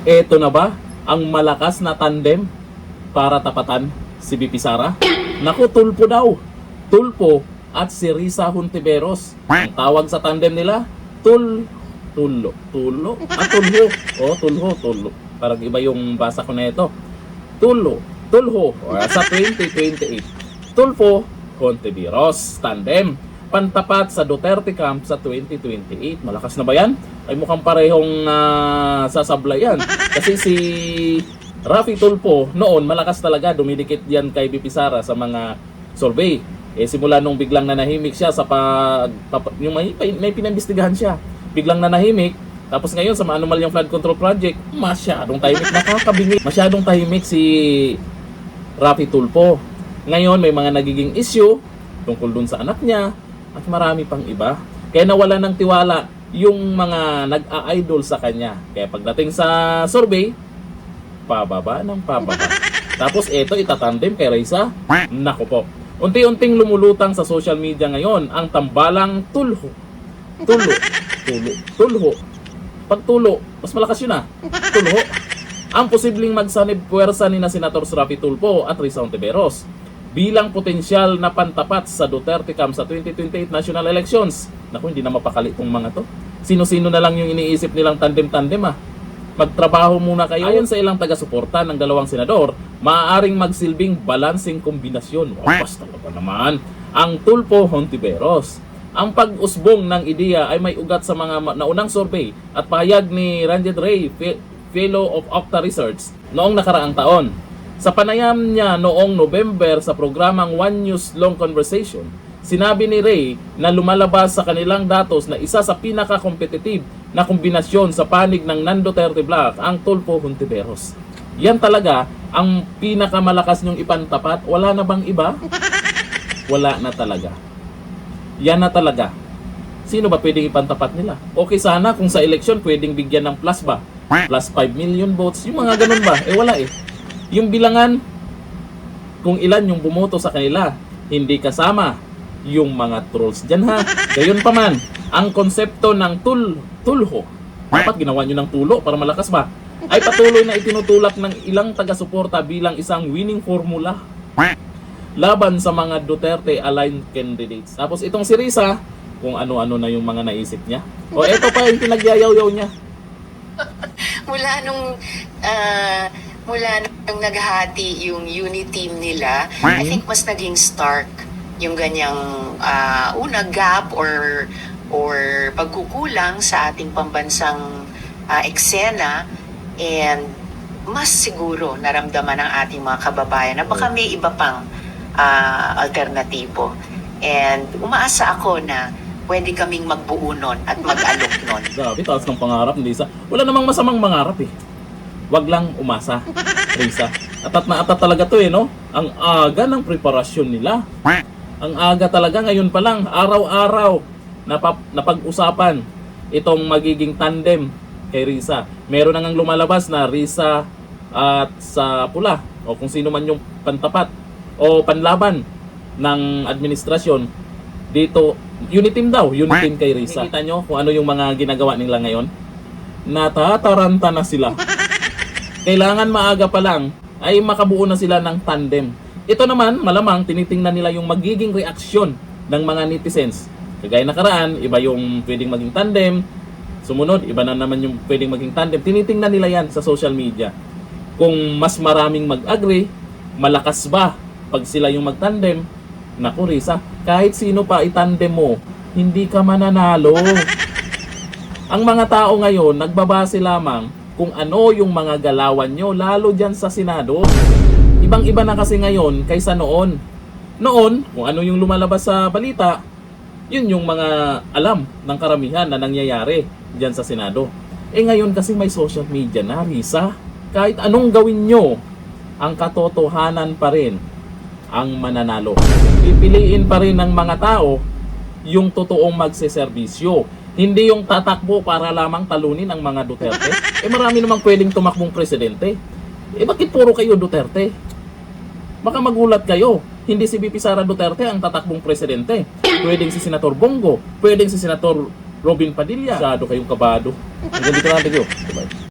Eto na ba ang malakas na tandem para tapatan si VP Sara? Naku, tulpo daw. Tulpo at si Risa Hontiveros. Ang tawag sa tandem nila, tulho. Tulho. Parang iba yung basa ko na ito. Tulho. Sa 2028. Tulfo, Hontiveros. Tandem. Pantapat sa Duterte camp sa 2028. Malakas na ba yan? Ay mukhang parehong sasablayan. Kasi si Raffy Tulfo noon malakas talaga, dumidikit yan kay VP Sara sa mga survey. Simula nung biglang nanahimik siya sa yung may pinambestigahan siya. Biglang nanahimik, tapos ngayon sa Maanumalyang Flood Control Project, masyadong tahimik, nakakabingi. Masyadong tahimik si Raffy Tulfo. Ngayon may mga nagiging issue tungkol dun sa anak niya at marami pang iba. Kaya nawala ng tiwala yung mga nag-a-idol sa kanya. Kaya pagdating sa survey, pababa ng pababa. Tapos eto itatandem kay Risa. Naku po. Unti-unting lumulutang sa social media ngayon ang tambalang tulho. Tulho. Pag tulo, mas malakas yun Tulho. Ang posibleng magsanib puwersa ni na Senator Raffy Tulfo at Risa Hontiveros bilang potensyal na pantapat sa Duterte camp sa 2028 national elections. Naku, hindi na mapakali itong mga to. Sino-sino na lang yung iniisip nilang tandem-tandem Magtrabaho muna kayo. Ayon sa ilang taga-suporta ng dalawang senador, maaaring magsilbing balancing kombinasyon. Basta talaga naman ang Tulfo Hontiveros. Ang pag-usbong ng ideya ay may ugat sa mga naunang survey at pahayag ni Ranjit Ray, Fellow of Octa Research, noong nakaraang taon. Sa panayam niya noong November sa programang One News Long Conversation, sinabi ni Ray na lumalabas sa kanilang datos na isa sa pinaka-competitive na kombinasyon sa panig ng non-Duterte bloc ang Tulfo Hontiveros. Yan talaga ang pinakamalakas niyong ipantapat. Wala na bang iba? Wala na talaga. Yan na talaga. Sino ba pwedeng ipantapat nila? Okay sana kung sa election pwedeng bigyan ng plus ba? Plus 5 million votes. Yung mga ganun ba? Wala Yung bilangan kung ilan yung bumoto sa kanila, hindi kasama yung mga trolls dyan Gayon pa man, ang konsepto ng tulho, dapat ginawa nyo ng tulo para malakas ba? Ay patuloy na itinutulak ng ilang taga-suporta bilang isang winning formula laban sa mga Duterte-aligned candidates. Tapos itong si Risa, kung ano-ano na yung mga naisip niya. O eto pa yung pinagyayaw-yaw niya. Mula nung naghati yung unity team nila, I think mas naging stark yung ganyang gap or pagkukulang sa ating pambansang eksena, and mas siguro naramdaman ng ating mga kababayan na baka may iba pang alternatibo. And umaasa ako na pwede kaming magbuo nun at mag-alok nun. Grabe, taas ng pangarap, Lisa. Wala namang masamang mangarap Wag lang umasa, Risa. Atat na atat talaga to no? Ang aga ng preparasyon nila. Ang aga talaga, ngayon pa lang, araw-araw napag-usapan itong magiging tandem kay Risa. Meron na ngang lumalabas na Risa at sa pula o kung sino man yung pantapat o panlaban ng administrasyon dito. Uniteam daw, uniteam kay Risa. Nakikita nyo kung ano yung mga ginagawa nila ngayon? Natataranta na sila. Kailangan maaga pa lang ay makabuo na sila ng tandem. Ito naman, malamang tinitingnan nila yung magiging reaksyon ng mga netizens. Kagaya nakaraan, iba yung pwedeng maging tandem. Sumunod, iba na naman yung pwedeng maging tandem. Tinitingnan nila yan sa social media. Kung mas maraming mag-agree, malakas ba pag sila yung mag-tandem? Naku Risa, kahit sino pa itandem mo, hindi ka mananalo. Ang mga tao ngayon, nagbabase lamang kung ano yung mga galawan nyo, lalo dyan sa Senado. Ibang-iba na kasi ngayon kaysa noon. Noon, kung ano yung lumalabas sa balita, yun yung mga alam ng karamihan na nangyayari dyan sa Senado. Ngayon kasi may social media na, Risa. Kahit anong gawin nyo, ang katotohanan pa rin ang mananalo. Pipiliin pa rin ng mga tao yung totoong magseserbisyo. Hindi yung tatakbo para lamang talunin ang mga Duterte. Marami namang pwedeng tumakbong presidente. Bakit puro kayo Duterte? Baka magulat kayo. Hindi si VP Sara Duterte ang tatakbong presidente. Pwedeng si Senator Bongo. Pwedeng si Senator Robin Padilla. Masyado kayong kabado. Hanggang dito natin kayo. Bye-bye.